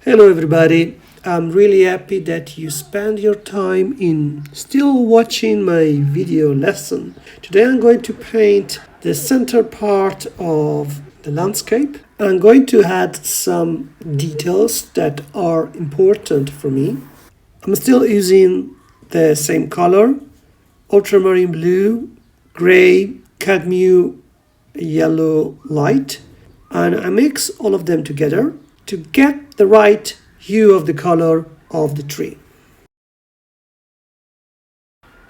Hello everybody. I'm really happy that you spend your time in still watching my video lesson. Today I'm going to paint the center part of the landscape. I'm going to add some details that are important for me. I'm still using the same color, ultramarine blue, gray, cadmium, yellow light, and I mix all of them together to get the right hue of the color of the tree.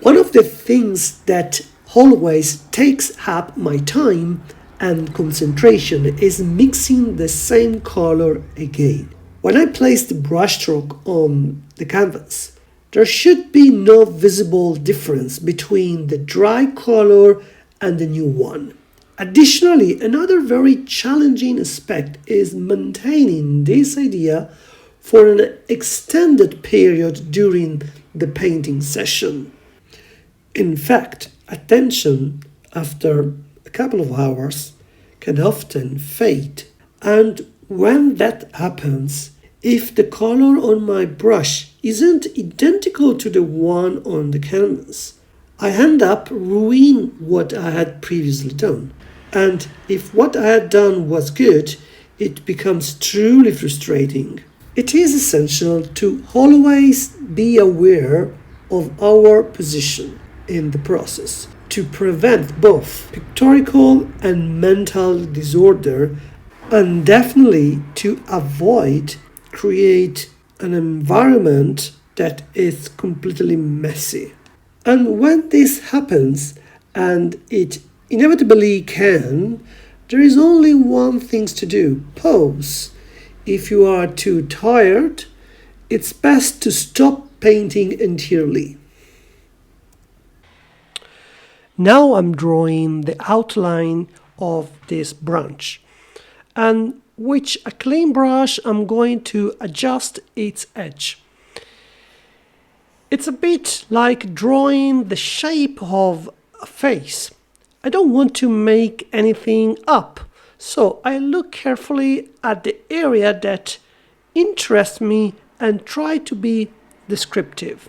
One of the things that always takes up my time and concentration is mixing the same color again. When I place the brushstroke on the canvas, there should be no visible difference between the dry color and the new one. Additionally, another very challenging aspect is maintaining this idea for an extended period during the painting session. In fact, attention after a couple of hours can often fade, and when that happens, if the color on my brush isn't identical to the one on the canvas, I end up ruining what I had previously done. And if what I had done was good, it becomes truly frustrating. It is essential to always be aware of our position in the process to prevent both pictorial and mental disorder, and definitely to avoid create an environment that is completely messy. And when this happens, and it inevitably can, there is only one thing to do: pause. If you are too tired, it's best to stop painting entirely. Now I'm drawing the outline of this branch, and with a clean brush I'm going to adjust its edge. It's a bit like drawing the shape of a face. I don't want to make anything up, so I look carefully at the area that interests me and try to be descriptive.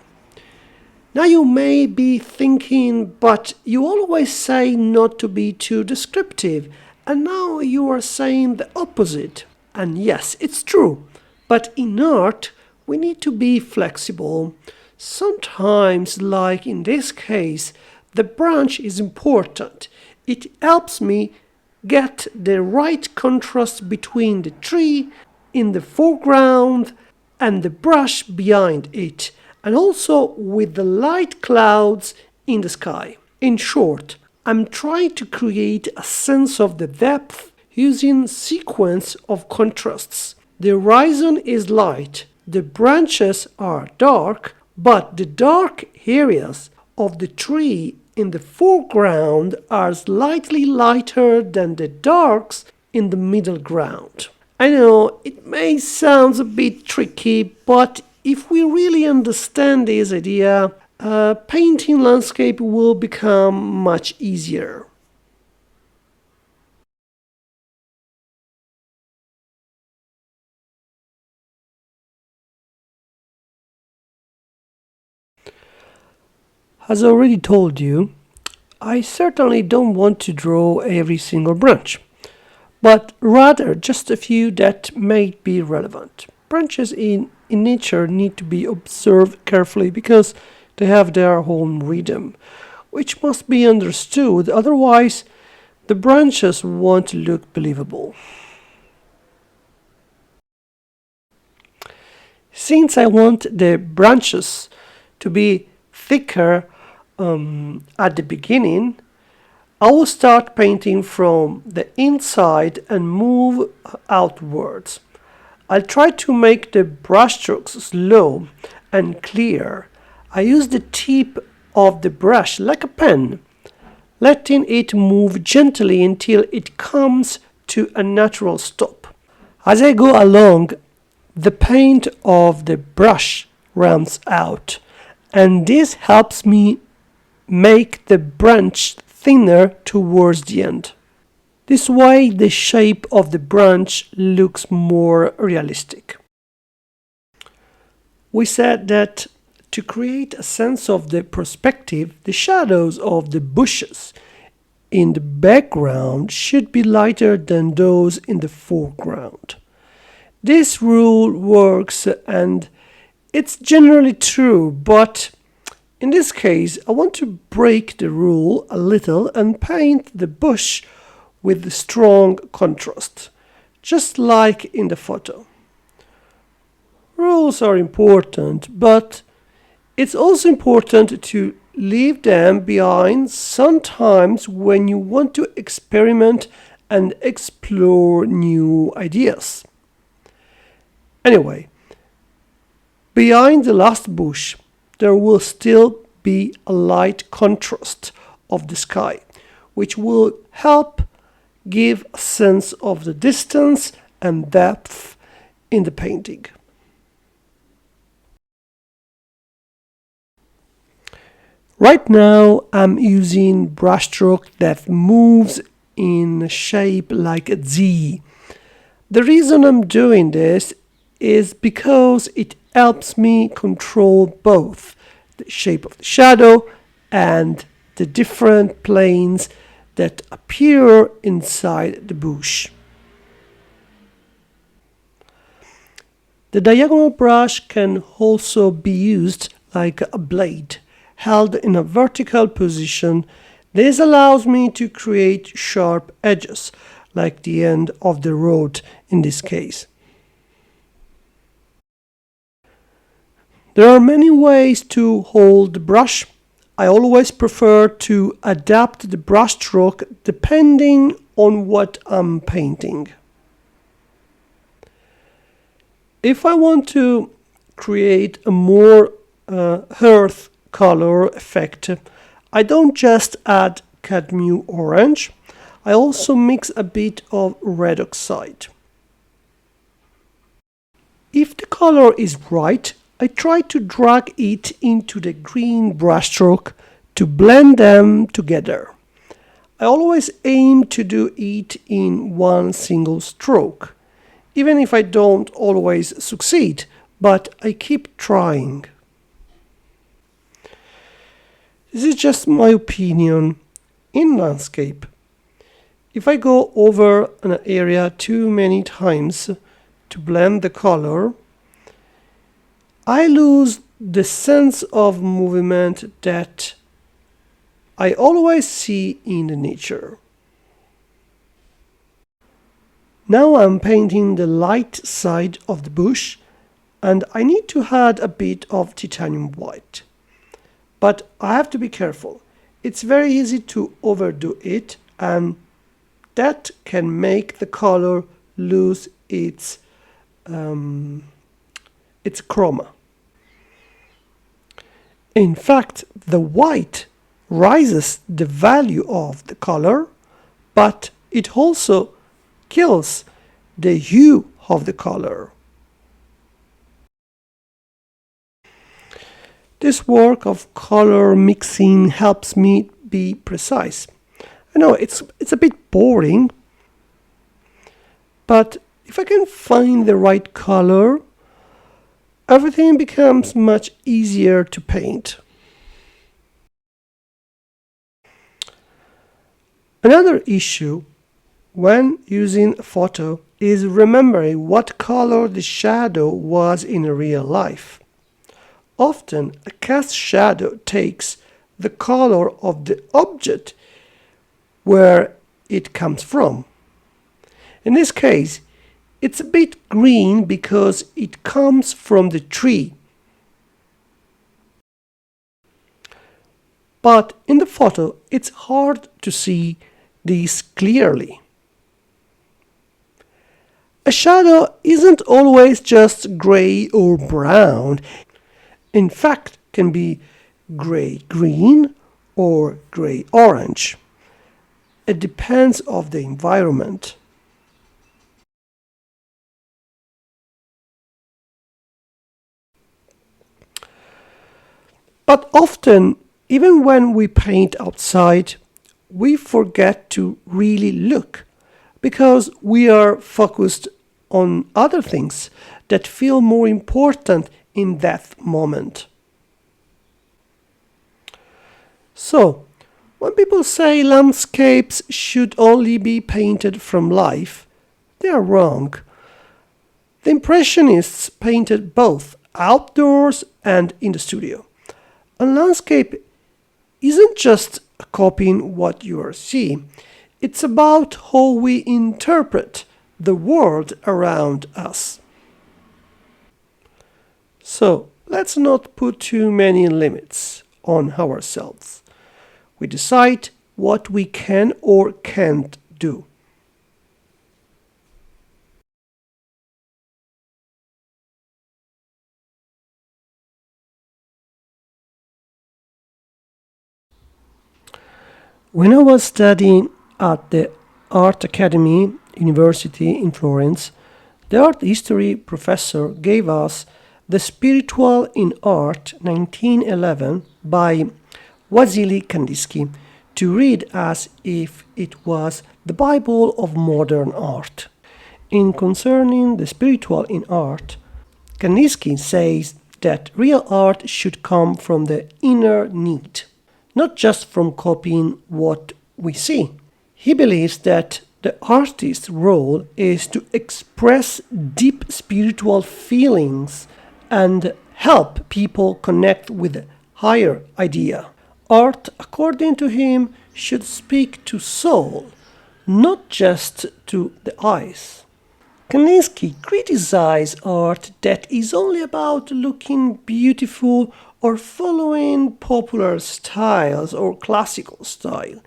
Now you may be thinking, but you always say not to be too descriptive, and now you are saying the opposite. And yes, it's true, but in art we need to be flexible. Sometimes, like in this case, the branch is important. It helps me get the right contrast between the tree in the foreground and the brush behind it, and also with the light clouds in the sky. In short, I'm trying to create a sense of the depth using sequence of contrasts. The horizon is light, the branches are dark, but the dark areas of the tree in the foreground are slightly lighter than the darks in the middle ground. I know it may sound a bit tricky, but if we really understand this idea, painting landscape will become much easier. As I already told you, I certainly don't want to draw every single branch, but rather just a few that may be relevant. Branches in nature need to be observed carefully because they have their own rhythm, which must be understood, otherwise the branches won't look believable. Since I want the branches to be thicker at the beginning, I will start painting from the inside and move outwards. I'll try to make the brushstrokes slow and clear. I use the tip of the brush like a pen, letting it move gently until it comes to a natural stop. As I go along, the paint of the brush runs out, and this helps me make the branch thinner towards the end. This way the shape of the branch looks more realistic. We said that to create a sense of the perspective, the shadows of the bushes in the background should be lighter than those in the foreground. This rule works and it's generally true, but in this case I want to break the rule a little and paint the bush with strong contrast, just like in the photo. Rules are important, but it's also important to leave them behind sometimes when you want to experiment and explore new ideas. Anyway, behind the last bush, there will still be a light contrast of the sky, which will help give a sense of the distance and depth in the painting. Right now I'm using brushstroke that moves in a shape like a Z. The reason I'm doing this is because it helps me control both the shape of the shadow and the different planes that appear inside the bush. The diagonal brush can also be used like a blade, held in a vertical position. This allows me to create sharp edges, like the end of the road in this case. There are many ways to hold the brush. I always prefer to adapt the brushstroke depending on what I'm painting. If I want to create a more earth color effect, I don't just add cadmium orange, I also mix a bit of red oxide. If the color is right, I try to drag it into the green brushstroke to blend them together. I always aim to do it in one single stroke, even if I don't always succeed, but I keep trying. This is just my opinion in landscape. If I go over an area too many times to blend the color, I lose the sense of movement that I always see in nature. Now I'm painting the light side of the bush and I need to add a bit of titanium white. But I have to be careful. It's very easy to overdo it and that can make the color lose its chroma. In fact, the white rises the value of the color, but it also kills the hue of the color. This work of color mixing helps me be precise. I know it's a bit boring, but if I can find the right color, everything becomes much easier to paint. Another issue when using a photo is remembering what color the shadow was in real life. Often a cast shadow takes the color of the object where it comes from. In this case, it's a bit green because it comes from the tree. But in the photo, it's hard to see these clearly. A shadow isn't always just gray or brown. In fact, can be gray-green or gray-orange. It depends on the environment. But often, even when we paint outside, we forget to really look because we are focused on other things that feel more important in that moment. So, when people say landscapes should only be painted from life, they are wrong. The Impressionists painted both outdoors and in the studio. A landscape isn't just copying what you are seeing, it's about how we interpret the world around us. So, let's not put too many limits on ourselves. We decide what we can or can't do. When I was studying at the Art Academy University in Florence, the art history professor gave us The Spiritual in Art 1911 by Wassily Kandinsky to read as if it was the Bible of modern art. In concerning the spiritual in art, Kandinsky says that real art should come from the inner need, not just from copying what we see. He believes that the artist's role is to express deep spiritual feelings and help people connect with a higher idea. Art, according to him, should speak to soul, not just to the eyes. Kandinsky criticized art that is only about looking beautiful or following popular styles or classical style.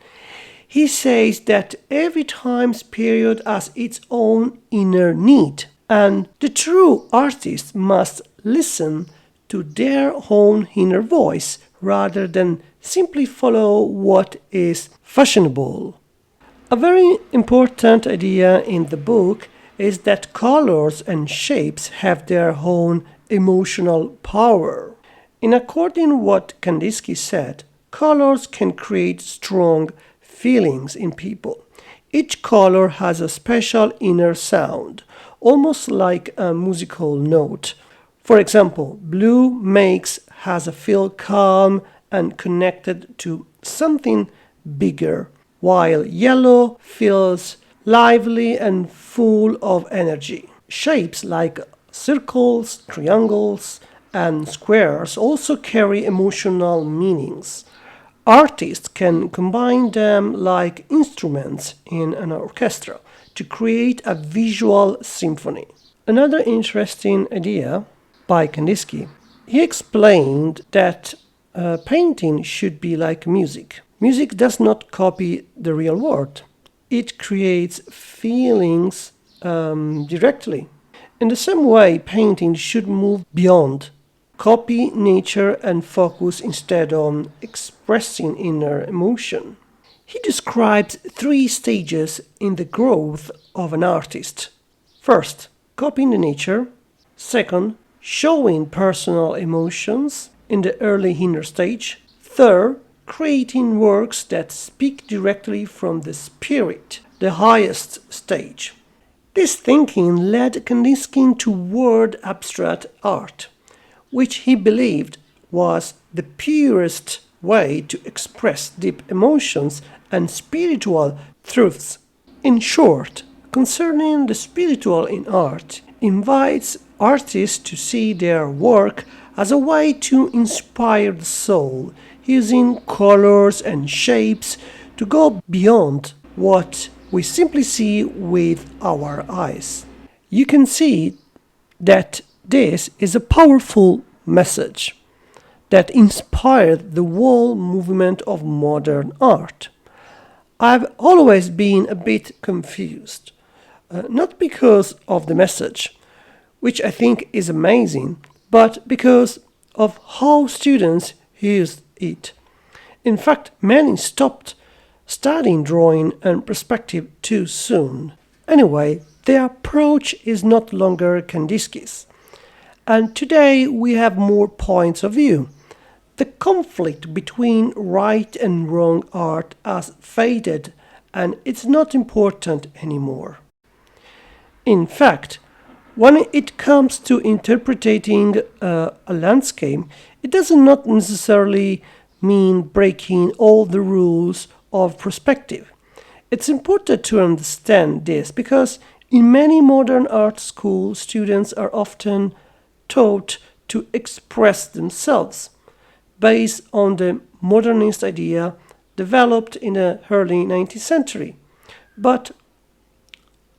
He says that every time's period has its own inner need, and the true artist must listen to their own inner voice rather than simply follow what is fashionable. A very important idea in the book is that colors and shapes have their own emotional power. In according what Kandinsky said, colors can create strong feelings in people. Each color has a special inner sound, almost like a musical note. For example, blue makes us feel calm and connected to something bigger, while yellow feels lively and full of energy. Shapes like circles, triangles, and squares also carry emotional meanings. Artists can combine them like instruments in an orchestra to create a visual symphony. Another interesting idea by Kandinsky, he explained that painting should be like music. Music does not copy the real world, it creates feelings directly. In the same way, painting should move beyond, copy nature and focus instead on expressing inner emotion. He describes three stages in the growth of an artist. First, copying the nature. Second, showing personal emotions in the early inner stage. Third, creating works that speak directly from the spirit, the highest stage. This thinking led Kandinsky toward abstract art, which he believed was the purest way to express deep emotions and spiritual truths. In short, concerning the spiritual in art, invites artists to see their work as a way to inspire the soul, using colors and shapes to go beyond what we simply see with our eyes. You can see that this is a powerful message that inspired the whole movement of modern art. I've always been a bit confused, not because of the message, which I think is amazing, but because of how students used it. In fact, many stopped studying drawing and perspective too soon. Anyway, their approach is not longer Kandinsky's. And today we have more points of view. The conflict between right and wrong art has faded and it's not important anymore. In fact, When it comes to interpreting a landscape, it does not necessarily mean breaking all the rules of perspective. It's important to understand this because in many modern art schools, students are often taught to express themselves based on the modernist idea developed in the early 19th century. But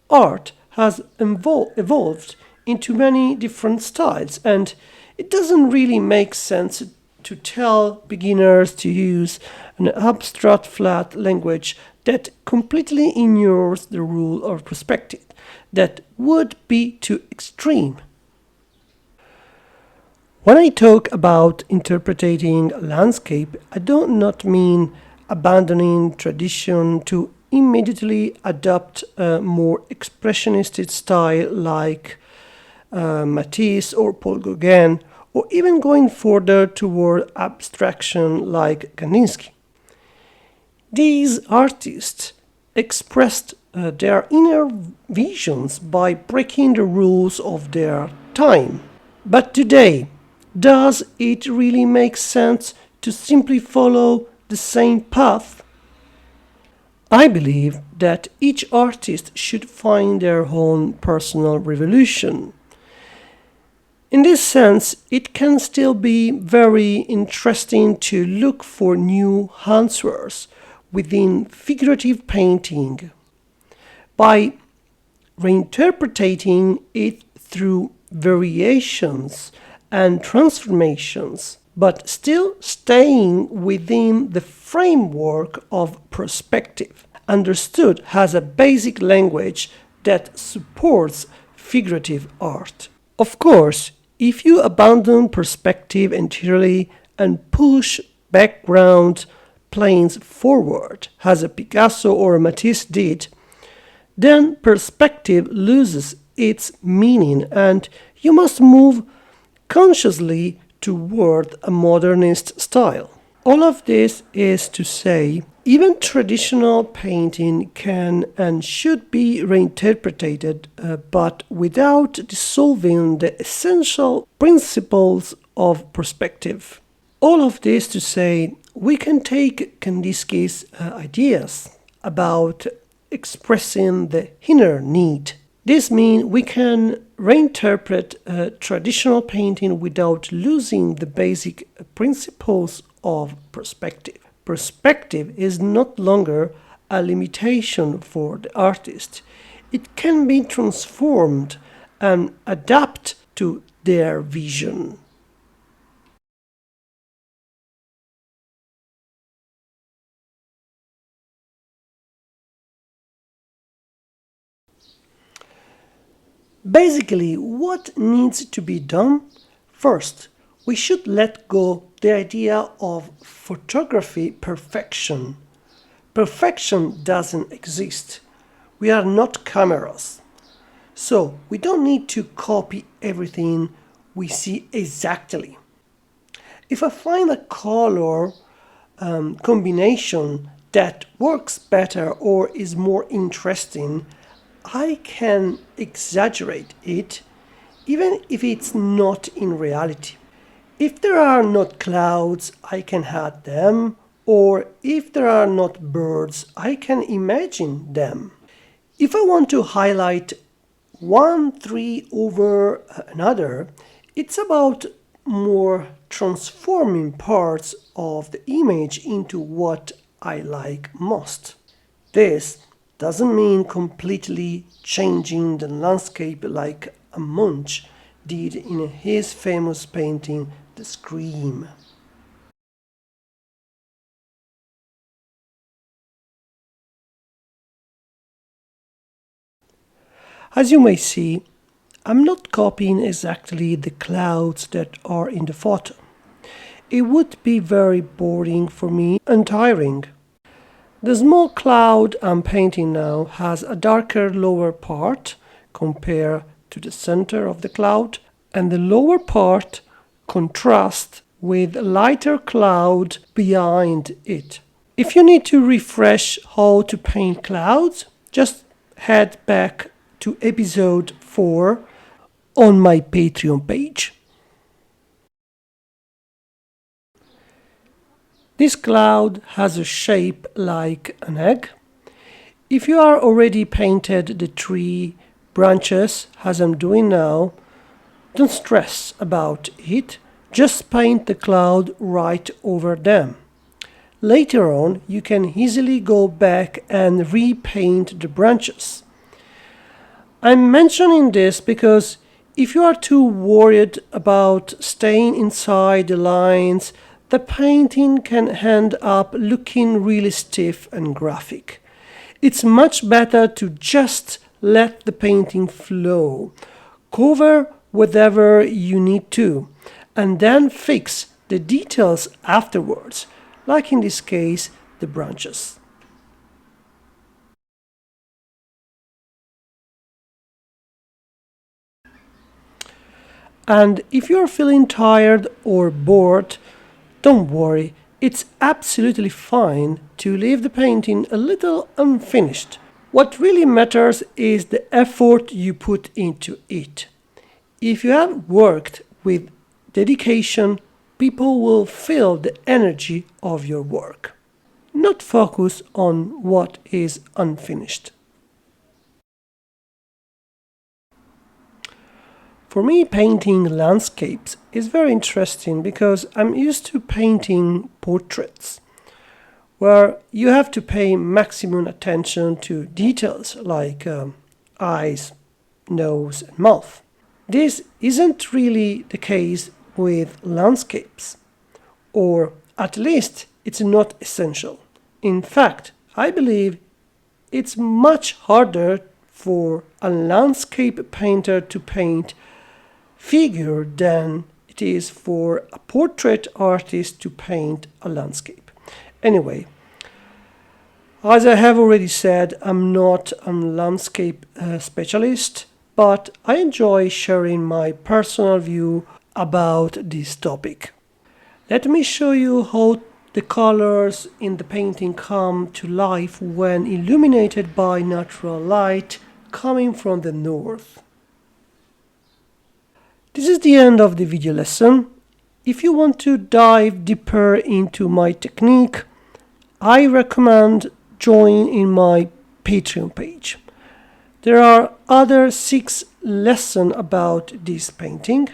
art has evolved into many different styles, and it doesn't really make sense to tell beginners to use an abstract flat language that completely ignores the rule of perspective. That would be too extreme. When I talk about interpreting a landscape, I do not mean abandoning tradition to immediately adopt a more expressionist style like Matisse or Paul Gauguin, or even going further toward abstraction like Kandinsky. These artists expressed their inner visions by breaking the rules of their time. But today, does it really make sense to simply follow the same path? I believe that each artist should find their own personal revolution. In this sense, it can still be very interesting to look for new answers within figurative painting by reinterpreting it through variations and transformations, but still staying within the framework of perspective, understood as a basic language that supports figurative art. Of course, if you abandon perspective entirely and push background planes forward, as a Picasso or a Matisse did, then perspective loses its meaning and you must move consciously toward a modernist style. All of this is to say, even traditional painting can and should be reinterpreted, but without dissolving the essential principles of perspective. All of this to say, we can take Kandinsky's ideas about expressing the inner need. This means we can reinterpret traditional painting without losing the basic principles of perspective. Perspective is not longer a limitation for the artist. It can be transformed and adapt to their vision. Basically, what needs to be done? First, we should let go the idea of photography perfection. Perfection doesn't exist. We are not cameras. So, we don't need to copy everything we see exactly. If I find a color combination that works better or is more interesting, I can exaggerate it even if it's not in reality. If there are not clouds, I can add them, or if there are not birds, I can imagine them. If I want to highlight one tree over another, it's about more transforming parts of the image into what I like most. This doesn't mean completely changing the landscape like a Munch did in his famous painting, The Scream. As you may see, I'm not copying exactly the clouds that are in the photo. It would be very boring for me and tiring. The small cloud I'm painting now has a darker lower part compared to the center of the cloud, and the lower part contrasts with a lighter cloud behind it. If you need to refresh how to paint clouds, just head back to episode 4 on my Patreon page. This cloud has a shape like an egg. If you are already painted the tree branches, as I'm doing now, don't stress about it, just paint the cloud right over them. Later on, you can easily go back and repaint the branches. I'm mentioning this because if you are too worried about staying inside the lines, the painting can end up looking really stiff and graphic. It's much better to just let the painting flow, cover whatever you need to, and then fix the details afterwards, like in this case, the branches. And if you're feeling tired or bored, don't worry, it's absolutely fine to leave the painting a little unfinished. What really matters is the effort you put into it. If you have worked with dedication, people will feel the energy of your work, not focus on what is unfinished. For me, painting landscapes is very interesting because I'm used to painting portraits, where you have to pay maximum attention to details like eyes, nose, and mouth. This isn't really the case with landscapes, or at least it's not essential. In fact, I believe it's much harder for a landscape painter to paint figure than it is for a portrait artist to paint a landscape. Anyway, as I have already said, I'm not a landscape specialist, but I enjoy sharing my personal view about this topic. Let me show you how the colors in the painting come to life when illuminated by natural light coming from the north. This is the end of the video lesson. If you want to dive deeper into my technique, I recommend joining my Patreon page. There are other 6 lessons about this painting,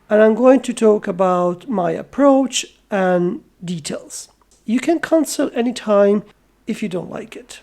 and I'm going to talk about my approach and details. You can cancel anytime if you don't like it.